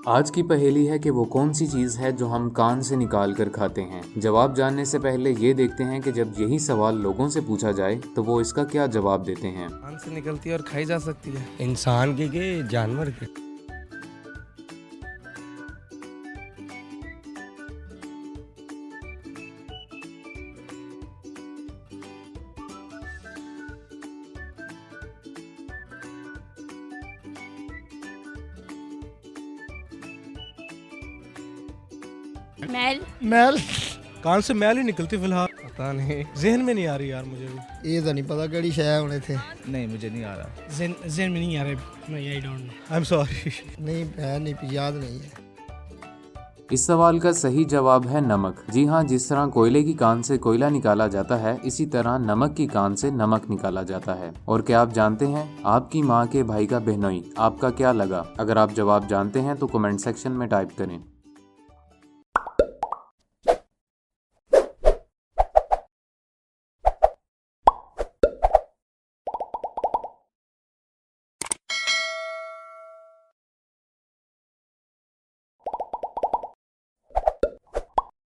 आज की पहेली है कि वो कौन सी चीज़ है जो हम कान से निकाल कर खाते हैं। जवाब जानने से पहले ये देखते हैं कि जब यही सवाल लोगों से पूछा जाए तो वो इसका क्या जवाब देते हैं। कान से निकलती है और खाई जा सकती है। इंसान के जानवर के? मैल कान से मैल ही निकलती फिलहाल, पता नहीं, जहन में नहीं आ रही यार मुझे भी। ये तो नहीं पता केड़ी शय होने थे। नहीं मुझे नहीं आ रहा, ज़हन में नहीं आ रहा, मैं I don't know. I am sorry. नहीं है, नहीं याद नहीं है। इस सवाल का सही जवाब है नमक। जी हाँ, जिस तरह कोयले की कान से कोयला निकाला जाता है, इसी तरह नमक की कान से नमक निकाला जाता है। और क्या आप जानते हैं आपकी माँ के भाई का बहनोई आपका क्या लगा? अगर आप जवाब जानते हैं तो कमेंट सेक्शन में टाइप करें।